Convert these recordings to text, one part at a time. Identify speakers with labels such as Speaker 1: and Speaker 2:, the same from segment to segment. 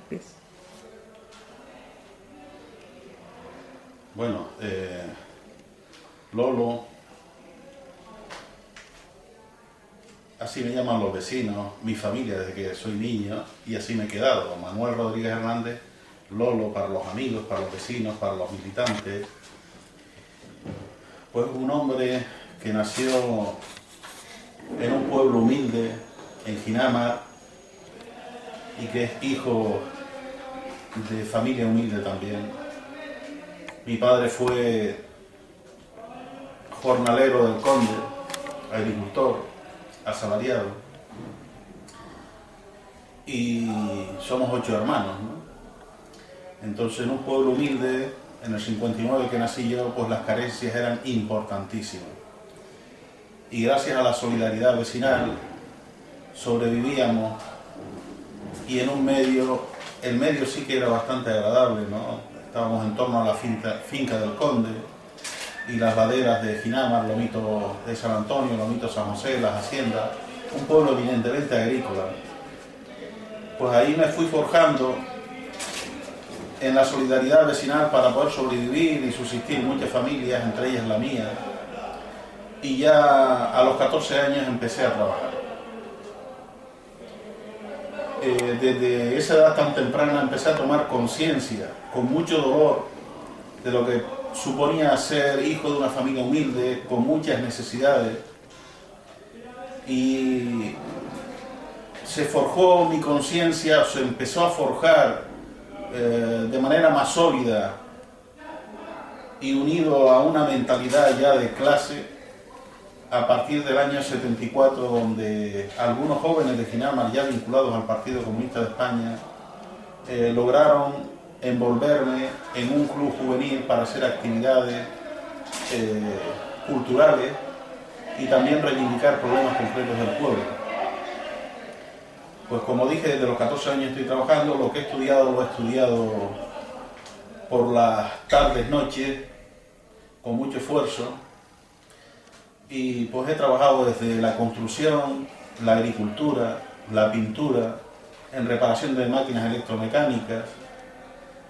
Speaker 1: pies.
Speaker 2: Bueno, Lolo, así me llaman los vecinos, mi familia desde que soy niño, y así me he quedado. Manuel Rodríguez Hernández, Lolo para los amigos, para los vecinos, para los militantes. Pues un hombre que nació en un pueblo humilde, en Ginamar, y que es hijo de familia humilde también. Mi padre fue jornalero del Conde, agricultor, asalariado, y somos 8 hermanos, ¿no? Entonces, en un pueblo humilde, en el 59 que nací yo, pues las carencias eran importantísimas. Y gracias a la solidaridad vecinal sobrevivíamos, y en un medio, el medio sí que era bastante agradable, ¿no? Estábamos en torno a la finca del Conde y las laderas de Ginamar, Lomito de San Antonio, Lomito San José, las haciendas, un pueblo eminentemente agrícola. Pues ahí me fui forjando en la solidaridad vecinal para poder sobrevivir y subsistir muchas familias, entre ellas la mía, y ya a los 14 años empecé a trabajar. Desde esa edad tan temprana empecé a tomar conciencia, con mucho dolor, de lo que suponía ser hijo de una familia humilde, con muchas necesidades, y se forjó mi conciencia, se empezó a forjar de manera más sólida y unido a una mentalidad ya de clase, a partir del año 74, donde algunos jóvenes de Ginamar, ya vinculados al Partido Comunista de España, lograron envolverme en un club juvenil para hacer actividades culturales y también reivindicar problemas concretos del pueblo. Pues como dije, desde los 14 años estoy trabajando. Lo que he estudiado lo he estudiado por las tardes, noches, con mucho esfuerzo. Y pues he trabajado desde la construcción, la agricultura, la pintura, en reparación de máquinas electromecánicas.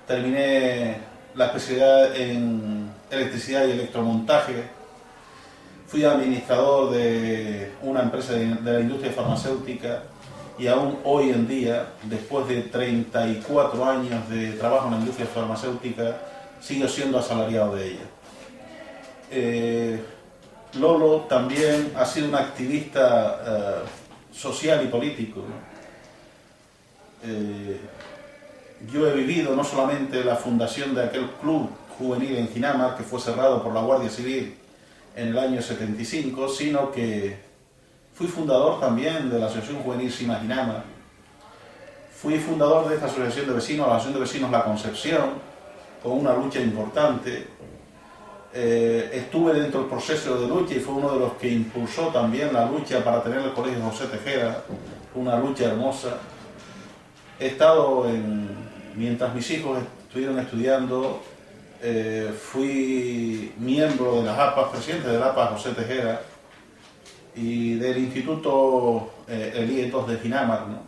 Speaker 2: Terminé la especialidad en electricidad y electromontaje. Fui administrador de una empresa de la industria farmacéutica, y aún hoy en día, después de 34 años de trabajo en la industria farmacéutica, sigo siendo asalariado de ella. Lolo también ha sido un activista social y político, ¿no? Yo he vivido no solamente la fundación de aquel club juvenil en Ginamar, que fue cerrado por la Guardia Civil en el año 75, sino que fui fundador también de la Asociación Juvenil Sima Ginamar. Fui fundador de esta asociación de vecinos, la Asociación de Vecinos La Concepción, con una lucha importante. Estuve dentro del proceso de lucha y fue uno de los que impulsó también la lucha para tener el Colegio José Tejera, una lucha hermosa. He estado mientras mis hijos estuvieron estudiando, fui miembro de las APAS, presidente de la APA José Tejera y del Instituto Elietos de Ginamar, ¿no?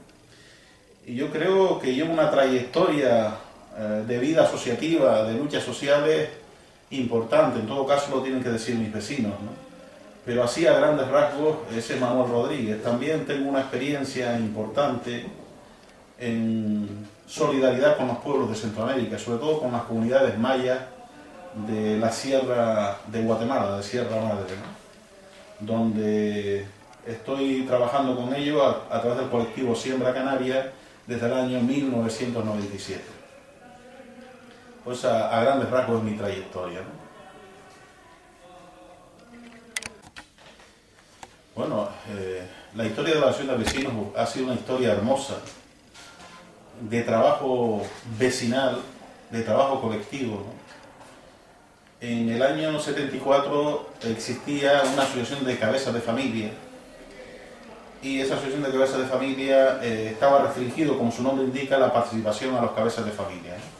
Speaker 2: Y yo creo que llevo una trayectoria de vida asociativa, de luchas sociales, importante. En todo caso lo tienen que decir mis vecinos, ¿no? Pero así a grandes rasgos ese es Manuel Rodríguez. También tengo una experiencia importante en solidaridad con los pueblos de Centroamérica, sobre todo con las comunidades mayas de la Sierra de Guatemala, de Sierra Madre, ¿no? Donde estoy trabajando con ellos a través del colectivo Siembra Canaria desde el año 1997. Pues a grandes rasgos es mi trayectoria, ¿no? Bueno, la historia de la Asociación de Vecinos ha sido una historia hermosa, de trabajo vecinal, de trabajo colectivo, ¿no? En el año 74 existía una asociación de cabezas de familia, y esa asociación de cabezas de familia estaba restringido, como su nombre indica, la participación a los cabezas de familia, ¿no?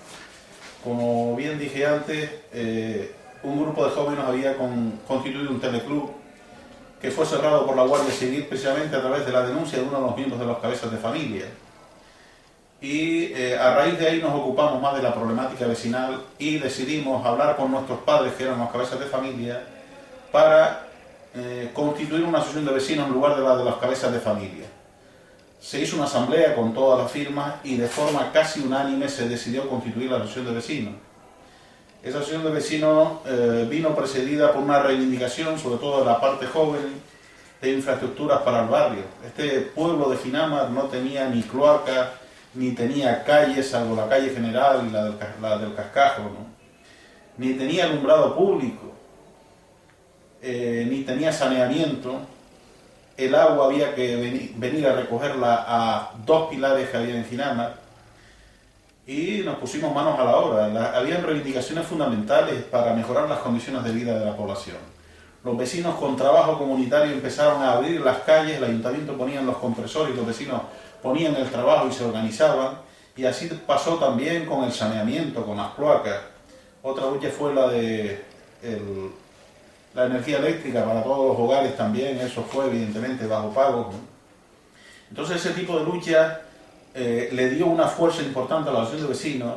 Speaker 2: Como bien dije antes, un grupo de jóvenes había constituido un teleclub que fue cerrado por la Guardia Civil precisamente a través de la denuncia de uno de los miembros de los cabezas de familia. y a raíz de ahí nos ocupamos más de la problemática vecinal y decidimos hablar con nuestros padres, que eran los cabezas de familia, para constituir una asociación de vecinos en lugar de la de las cabezas de familia. Se hizo una asamblea con todas las firmas y de forma casi unánime se decidió constituir la asociación de vecinos. Esa asociación de vecinos vino precedida por una reivindicación, sobre todo de la parte joven, de infraestructuras para el barrio. Este pueblo de Ginamar no tenía ni cloaca, ni tenía calles, salvo la calle general y la del Cascajo, ¿no? Ni tenía alumbrado público, ni tenía saneamiento. El agua había que venir a recogerla a 2 pilares que había en Ginamar, y nos pusimos manos a la obra. Habían reivindicaciones fundamentales para mejorar las condiciones de vida de la población. Los vecinos con trabajo comunitario empezaron a abrir las calles, el ayuntamiento ponía los compresores, los vecinos ponían el trabajo y se organizaban, y así pasó también con el saneamiento, con las cloacas. Otra lucha fue la de la energía eléctrica para todos los hogares también, eso fue evidentemente bajo pago, ¿no? Entonces ese tipo de lucha le dio una fuerza importante a la asociación de vecinos,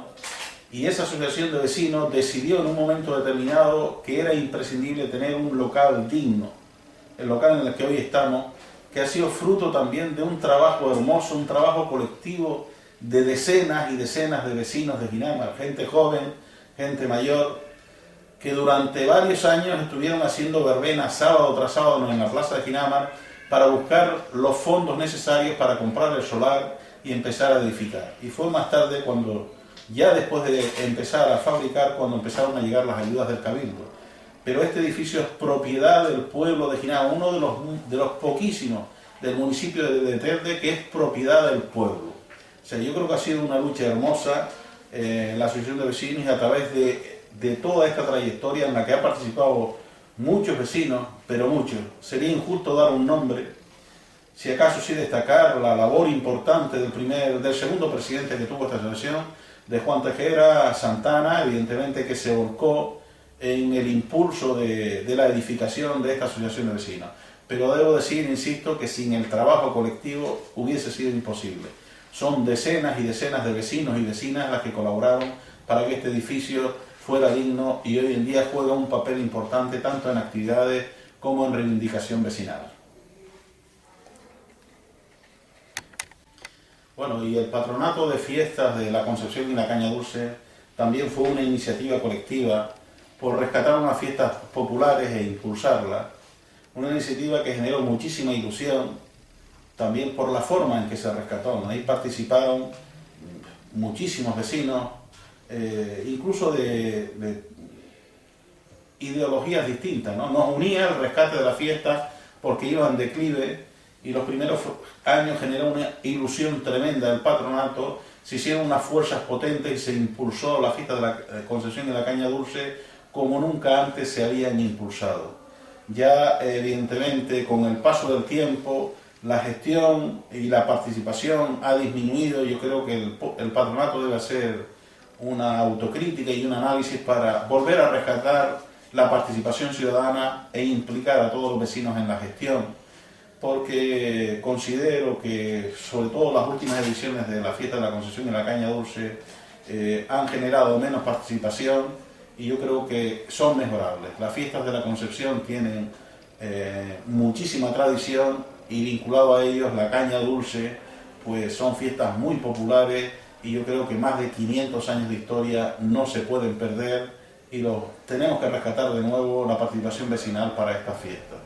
Speaker 2: y esa asociación de vecinos decidió en un momento determinado que era imprescindible tener un local digno, el local en el que hoy estamos, que ha sido fruto también de un trabajo hermoso, un trabajo colectivo de decenas y decenas de vecinos de Ginamar, gente joven, gente mayor, que durante varios años estuvieron haciendo verbenas sábado tras sábado en la plaza de Ginamar para buscar los fondos necesarios para comprar el solar y empezar a edificar. Y fue más tarde cuando, ya después de empezar a fabricar, cuando empezaron a llegar las ayudas del Cabildo. Pero este edificio es propiedad del pueblo de Ginamar, uno de los poquísimos del municipio de Telde que es propiedad del pueblo. O sea, yo creo que ha sido una lucha hermosa, la asociación de vecinos, a través de toda esta trayectoria en la que ha participado muchos vecinos, pero muchos. Sería injusto dar un nombre, si acaso sí destacar la labor importante del segundo presidente que tuvo esta asociación, de Juan Tejera Santana, evidentemente, que se volcó en el impulso de la edificación de esta asociación de vecinos. Pero debo decir, insisto, que sin el trabajo colectivo hubiese sido imposible. Son decenas y decenas de vecinos y vecinas las que colaboraron para que este edificio fuera digno, y hoy en día juega un papel importante tanto en actividades como en reivindicación vecinal. Bueno, y el patronato de fiestas de la Concepción y la Caña Dulce también fue una iniciativa colectiva por rescatar unas fiestas populares e impulsarlas. Una iniciativa que generó muchísima ilusión, también por la forma en que se rescató, ¿no? Ahí participaron muchísimos vecinos, incluso de ideologías distintas, ¿no? Nos unía el rescate de la fiesta porque iba en declive, y los primeros años generó una ilusión tremenda. El patronato, se hicieron unas fuerzas potentes y se impulsó la fiesta de la Concepción y la Caña Dulce como nunca antes se habían impulsado. Ya evidentemente con el paso del tiempo la gestión y la participación ha disminuido. Yo creo que el patronato debe hacer una autocrítica y un análisis para volver a rescatar la participación ciudadana e implicar a todos los vecinos en la gestión, porque considero que sobre todo las últimas ediciones de la fiesta de la Concepción y la Caña Dulce han generado menos participación, y yo creo que son mejorables. Las fiestas de la Concepción tienen muchísima tradición, y vinculado a ellos la Caña Dulce, pues son fiestas muy populares, y yo creo que más de 500 años de historia no se pueden perder, y tenemos que rescatar de nuevo la participación vecinal para estas fiestas.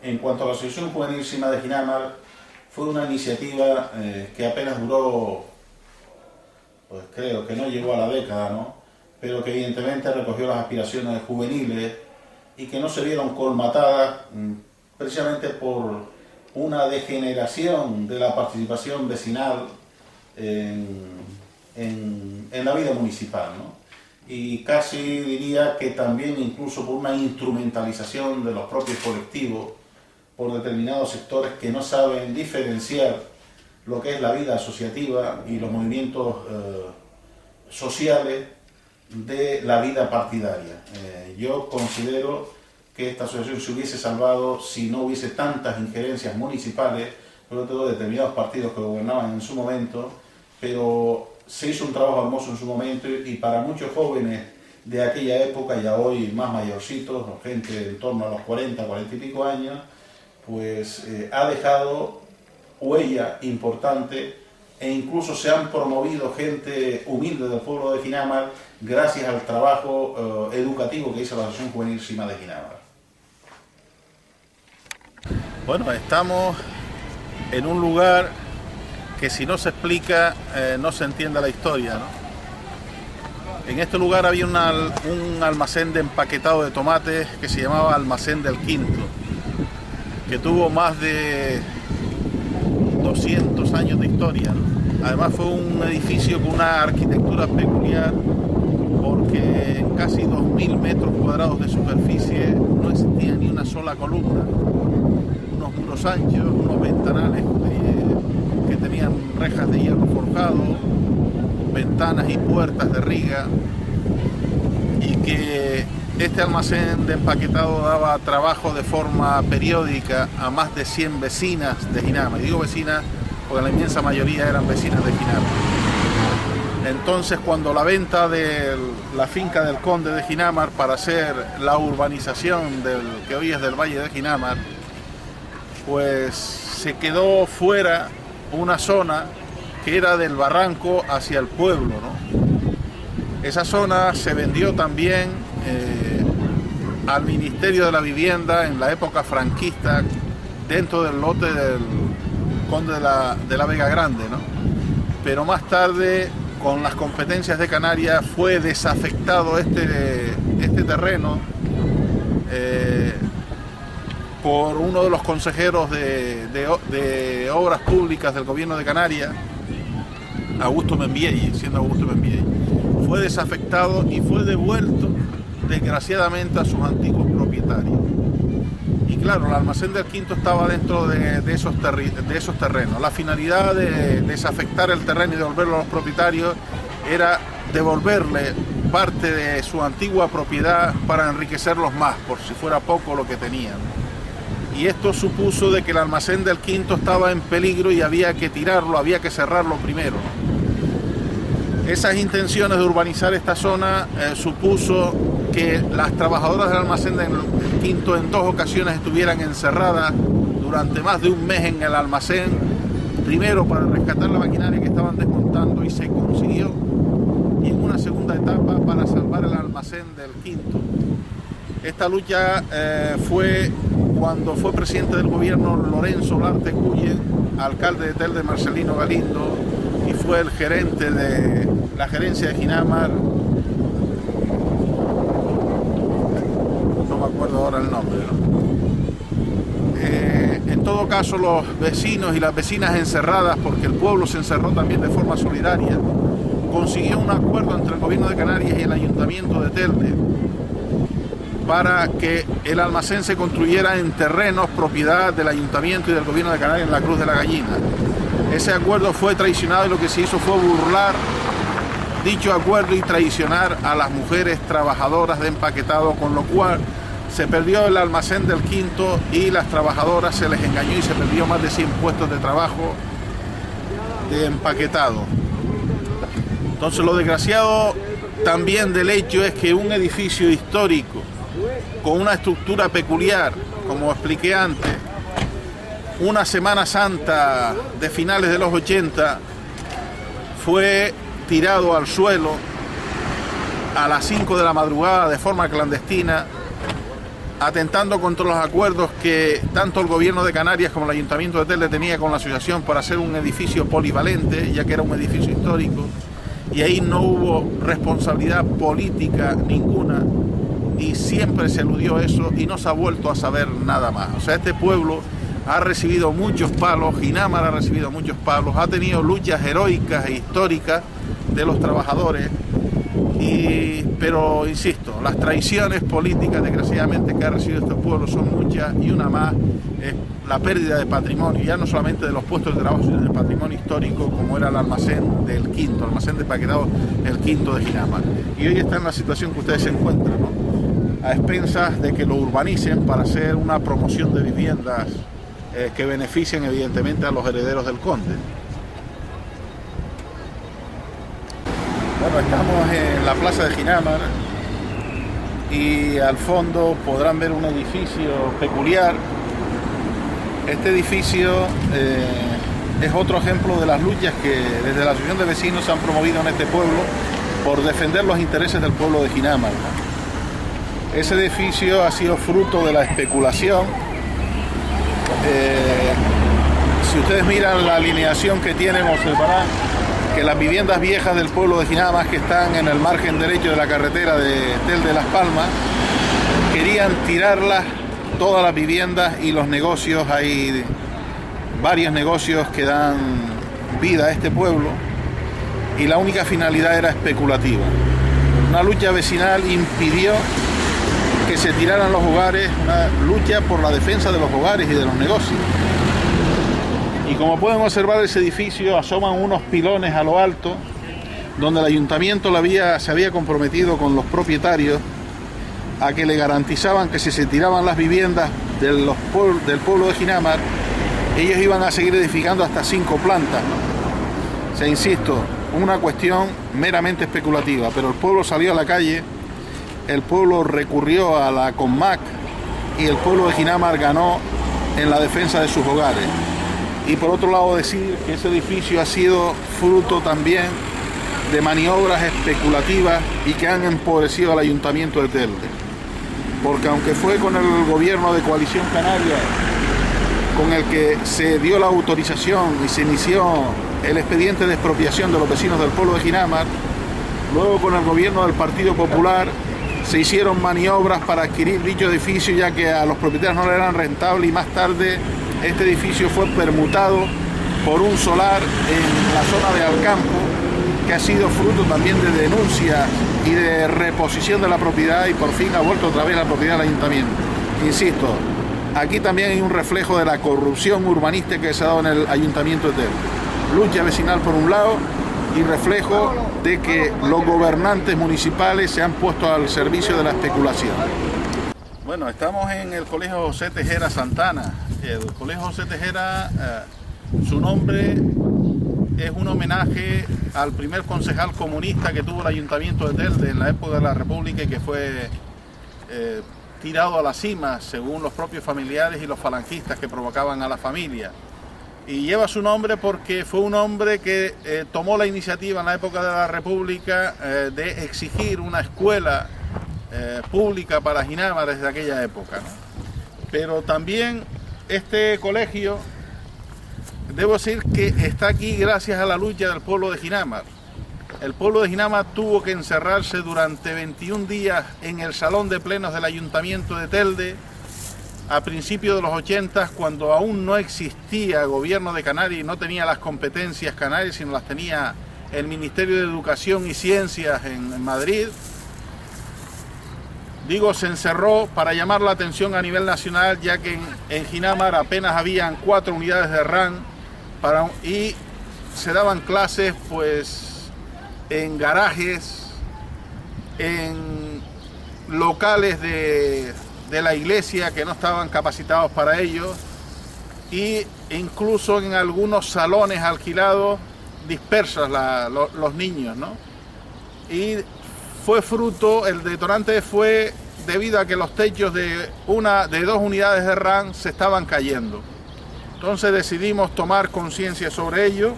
Speaker 2: En cuanto a la Asociación Juvenil Cima de Ginamar, fue una iniciativa que apenas duró, pues creo que no llegó a la década, ¿no? Pero que evidentemente recogió las aspiraciones juveniles y que no se vieron colmatadas precisamente por una degeneración de la participación vecinal en la vida municipal, ¿no? Y casi diría que también incluso por una instrumentalización de los propios colectivos por determinados sectores que no saben diferenciar lo que es la vida asociativa y los movimientos sociales de la vida partidaria. Yo considero que esta asociación se hubiese salvado si no hubiese tantas injerencias municipales, sobre todo determinados partidos que gobernaban en su momento, pero se hizo un trabajo hermoso en su momento y para muchos jóvenes de aquella época, ya hoy más mayorcitos, gente en torno a los 40, 40 y pico años, pues ha dejado huella importante e incluso se han promovido gente humilde del pueblo de Ginamar gracias al trabajo educativo que hizo la Asociación Juvenil Sima de Ginamar. Bueno, estamos en un lugar que si no se explica no se entiende la historia, ¿no? En este lugar había un almacén de empaquetado de tomates que se llamaba Almacén del Quinto, que tuvo más de 200 años de historia, ¿no? Además fue un edificio con una arquitectura peculiar porque en casi 2000 metros cuadrados de superficie no existía ni una sola columna. Unos muros anchos, unos ventanales que tenían rejas de hierro forjado, ventanas y puertas de riga, y que este almacén de empaquetado daba trabajo de forma periódica a más de 100 vecinas de Ginamar. Y digo vecinas porque la inmensa mayoría eran vecinas de Ginamar. Entonces, cuando la venta de la finca del Conde de Ginamar para hacer la urbanización del que hoy es del Valle de Ginamar, pues se quedó fuera una zona que era del barranco hacia el pueblo, ¿no? Esa zona se vendió también al Ministerio de la Vivienda en la época franquista dentro del lote del Conde de la Vega Grande, ¿no? Pero más tarde, con las competencias de Canarias, fue desafectado este terreno por uno de los consejeros de Obras Públicas del Gobierno de Canarias, Augusto Membiey, siendo Augusto Membiey. Fue desafectado y fue devuelto, desgraciadamente, a sus antiguos propietarios. Y claro, el almacén del Quinto estaba dentro de esos terrenos. La finalidad de desafectar el terreno y devolverlo a los propietarios era devolverle parte de su antigua propiedad para enriquecerlos más, por si fuera poco lo que tenían. Y esto supuso de que el almacén del Quinto estaba en peligro y había que tirarlo, había que cerrarlo primero. Esas intenciones de urbanizar esta zona supuso que las trabajadoras del almacén del Quinto en 2 ocasiones estuvieran encerradas durante más de un mes en el almacén, primero para rescatar la maquinaria que estaban desmontando y se consiguió, y en una segunda etapa para salvar el almacén del Quinto. Esta lucha fue cuando fue presidente del gobierno Lorenzo Larte Cuyen, alcalde de Telde Marcelino Galindo, y fue el gerente de la gerencia de Ginamar, no me acuerdo ahora el nombre, ¿no? En todo caso, los vecinos y las vecinas encerradas, porque el pueblo se encerró también de forma solidaria, consiguió un acuerdo entre el gobierno de Canarias y el ayuntamiento de Telde para que el almacén se construyera en terrenos propiedad del ayuntamiento y del gobierno de Canarias en la Cruz de la Gallina. Ese acuerdo fue traicionado y lo que se hizo fue burlar dicho acuerdo y traicionar a las mujeres trabajadoras de empaquetado, con lo cual se perdió el almacén del Quinto y las trabajadoras se les engañó y se perdió más de 100 puestos de trabajo de empaquetado. Entonces, lo desgraciado también del hecho es que un edificio histórico con una estructura peculiar, como expliqué antes, una Semana Santa de finales de los 80 fue tirado al suelo a las 5 de la madrugada de forma clandestina, atentando contra los acuerdos que tanto el gobierno de Canarias como el ayuntamiento de Telde tenía con la asociación para hacer un edificio polivalente, ya que era un edificio histórico, y ahí no hubo responsabilidad política ninguna y siempre se eludió eso y no se ha vuelto a saber nada más. O sea, este pueblo ha recibido muchos palos, Ginamar ha recibido muchos palos, ha tenido luchas heroicas e históricas de los trabajadores, pero insisto, las traiciones políticas desgraciadamente que ha recibido este pueblo son muchas, y una más es la pérdida de patrimonio, ya no solamente de los puestos de trabajo, sino del patrimonio histórico, como era el almacén del Quinto, el almacén de empaquetado el Quinto de Ginamar. Y hoy está en la situación que ustedes se encuentran, ¿no? A expensas de que lo urbanicen para hacer una promoción de viviendas que benefician evidentemente a los herederos del conde. Bueno, estamos en la plaza de Ginamar y al fondo podrán ver un edificio peculiar. Este edificio es otro ejemplo de las luchas que desde la Asociación de Vecinos se han promovido en este pueblo por defender los intereses del pueblo de Ginamar, ¿no? Ese edificio ha sido fruto de la especulación. Si ustedes miran la alineación que tienen, observarán que las viviendas viejas del pueblo de Ginamar, que están en el margen derecho de la carretera de Telde Las Palmas, querían tirarlas todas las viviendas y los negocios. Hay varios negocios que dan vida a este pueblo y la única finalidad era especulativa. Una lucha vecinal impidió que se tiraran los hogares, una lucha por la defensa de los hogares y de los negocios. Y como pueden observar, ese edificio asoman unos pilones a lo alto, donde el ayuntamiento se había comprometido con los propietarios a que le garantizaban que si se tiraban las viviendas del pueblo de Ginamar, ellos iban a seguir edificando hasta 5 plantas, ¿no? O sea, insisto, una cuestión meramente especulativa, pero el pueblo salió a la calle, el pueblo recurrió a la CONMAC y el pueblo de Ginamar ganó en la defensa de sus hogares. Y por otro lado decir que ese edificio ha sido fruto también de maniobras especulativas y que han empobrecido al Ayuntamiento de Telde. Porque aunque fue con el gobierno de Coalición Canaria con el que se dio la autorización y se inició el expediente de expropiación de los vecinos del pueblo de Ginamar, luego con el gobierno del Partido Popular se hicieron maniobras para adquirir dicho edificio, ya que a los propietarios no le eran rentable, y más tarde este edificio fue permutado por un solar en la zona de Alcampo, que ha sido fruto también de denuncias y de reposición de la propiedad, y por fin ha vuelto otra vez la propiedad del ayuntamiento. Insisto, aquí también hay un reflejo de la corrupción urbanística que se ha dado en el ayuntamiento de Telde. Lucha vecinal por un lado y reflejo de que los gobernantes municipales se han puesto al servicio de la especulación. Bueno, estamos en el Colegio José Tejera Santana. El Colegio José Tejera, su nombre es un homenaje al primer concejal comunista que tuvo el Ayuntamiento de Telde en la época de la República y que fue tirado a la cima, según los propios familiares y los falangistas que provocaban a la familia. Y lleva su nombre porque fue un hombre que tomó la iniciativa en la época de la República de exigir una escuela pública para Ginamar desde aquella época, ¿no? Pero también este colegio, debo decir que está aquí gracias a la lucha del pueblo de Ginamar. El pueblo de Ginamar tuvo que encerrarse durante 21 días en el salón de plenos del Ayuntamiento de Telde a principios de los 80, cuando aún no existía gobierno de Canarias y no tenía las competencias canarias, sino las tenía el Ministerio de Educación y Ciencias en Madrid. Digo, se encerró para llamar la atención a nivel nacional, ya que en Ginamar apenas habían 4 unidades de RAN y se daban clases pues en garajes, en locales de la iglesia que no estaban capacitados para ello, e incluso en algunos salones alquilados dispersos los niños, ¿no? Y fue fruto, el detonante fue debido a que los techos de 2 unidades de RAN se estaban cayendo. Entonces decidimos tomar conciencia sobre ello,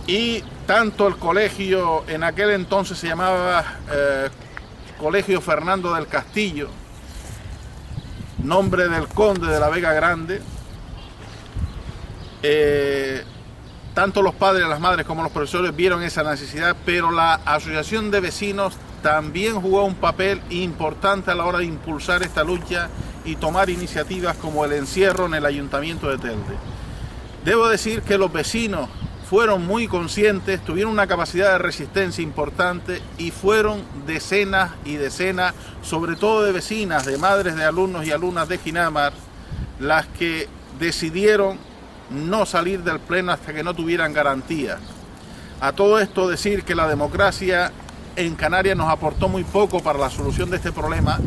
Speaker 2: y tanto el colegio, en aquel entonces se llamaba Colegio Fernando del Castillo, nombre del conde de la Vega Grande, tanto los padres, las madres como los profesores vieron esa necesidad, pero la asociación de vecinos también jugó un papel importante a la hora de impulsar esta lucha y tomar iniciativas como el encierro en el Ayuntamiento de Telde. Debo decir que los vecinos fueron muy conscientes, tuvieron una capacidad de resistencia importante y fueron decenas y decenas, sobre todo de vecinas, de madres de alumnos y alumnas de Ginamar, las que decidieron no salir del pleno hasta que no tuvieran garantía. A todo esto decir que la democracia en Canarias nos aportó muy poco para la solución de este problema,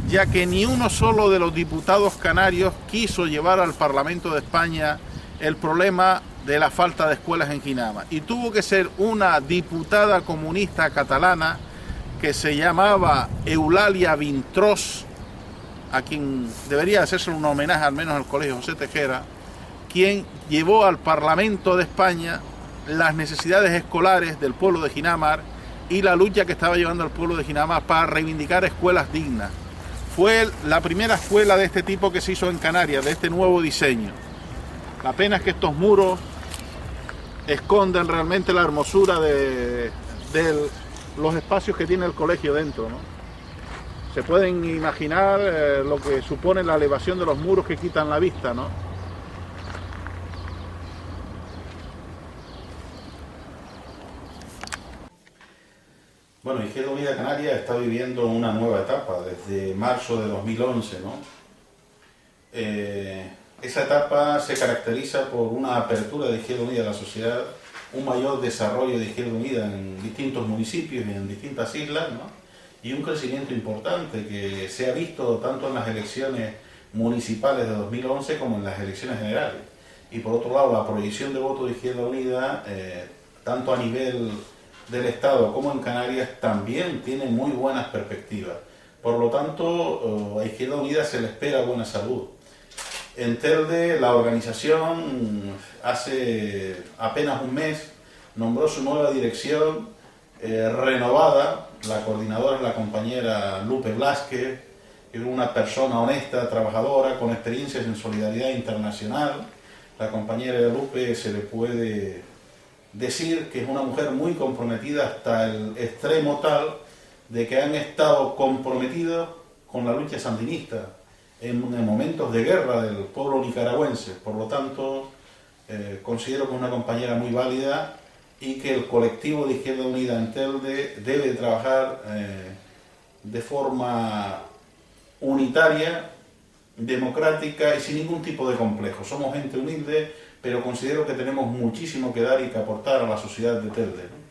Speaker 2: ya que ni uno solo de los diputados canarios quiso llevar al Parlamento de España el problema de la falta de escuelas en Ginama. Y tuvo que ser una diputada comunista catalana que se llamaba Eulalia Vintrós, a quien debería hacerse un homenaje al menos al Colegio José Tejera, quien llevó al Parlamento de España las necesidades escolares del pueblo de Ginamar y la lucha que estaba llevando al pueblo de Ginamar para reivindicar escuelas dignas. Fue la primera escuela de este tipo que se hizo en Canarias, de este nuevo diseño. La pena es que estos muros esconden realmente la hermosura de los espacios que tiene el colegio dentro, ¿no? Se pueden imaginar lo que supone la elevación de los muros que quitan la vista, ¿no? Bueno, Izquierda Unida Canaria está viviendo una nueva etapa desde marzo de 2011, ¿no? Esa etapa se caracteriza por una apertura de Izquierda Unida a la sociedad, un mayor desarrollo de Izquierda Unida en distintos municipios y en distintas islas, ¿no? Y un crecimiento importante que se ha visto tanto en las elecciones municipales de 2011 como en las elecciones generales. Y por otro lado, la proyección de voto de Izquierda Unida, tanto a nivel del Estado como en Canarias, también tiene muy buenas perspectivas. Por lo tanto, a Izquierda Unida se le espera buena salud. En Telde, la organización hace apenas un mes nombró su nueva dirección renovada. La coordinadora es la compañera Lupe Blasquez, que es una persona honesta, trabajadora, con experiencias en solidaridad internacional. La compañera Lupe se le puede decir que es una mujer muy comprometida hasta el extremo tal de que han estado comprometidos con la lucha sandinista en momentos de guerra del pueblo nicaragüense. Por lo tanto, considero que es una compañera muy válida y que el colectivo de Izquierda Unida en Telde debe trabajar de forma unitaria, democrática y sin ningún tipo de complejo. Somos gente humilde, pero considero que tenemos muchísimo que dar y que aportar a la sociedad de Telde, ¿no?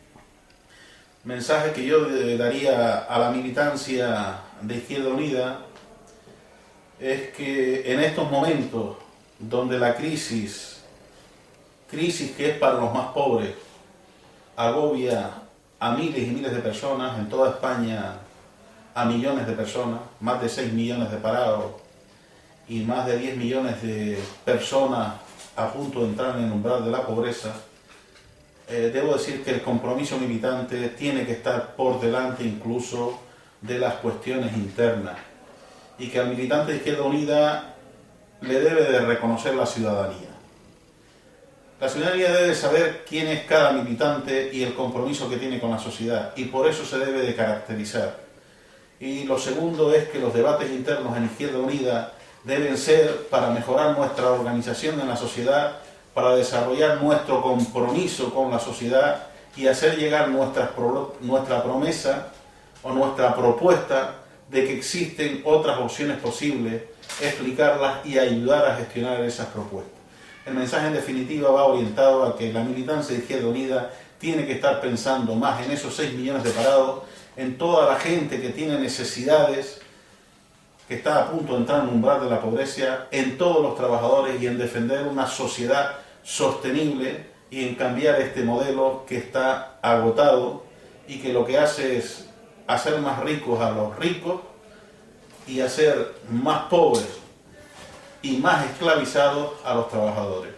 Speaker 2: Mensaje que yo daría a la militancia de Izquierda Unida es que en estos momentos donde la crisis que es para los más pobres, agobia a miles y miles de personas, en toda España a millones de personas, más de 6 millones de parados y más de 10 millones de personas a punto de entrar en el umbral de la pobreza, debo decir que el compromiso militante tiene que estar por delante incluso de las cuestiones internas y que al militante de Izquierda Unida le debe de reconocer la ciudadanía. La ciudadanía debe saber quién es cada militante y el compromiso que tiene con la sociedad, y por eso se debe de caracterizar. Y lo segundo es que los debates internos en Izquierda Unida deben ser para mejorar nuestra organización en la sociedad, para desarrollar nuestro compromiso con la sociedad y hacer llegar nuestra promesa o nuestra propuesta de que existen otras opciones posibles, explicarlas y ayudar a gestionar esas propuestas. El mensaje en definitiva va orientado a que la militancia de Izquierda Unida tiene que estar pensando más en esos 6 millones de parados, en toda la gente que tiene necesidades, que está a punto de entrar en el umbral de la pobreza, en todos los trabajadores y en defender una sociedad sostenible y en cambiar este modelo que está agotado y que lo que hace es hacer más ricos a los ricos y hacer más pobres y más esclavizados a los trabajadores.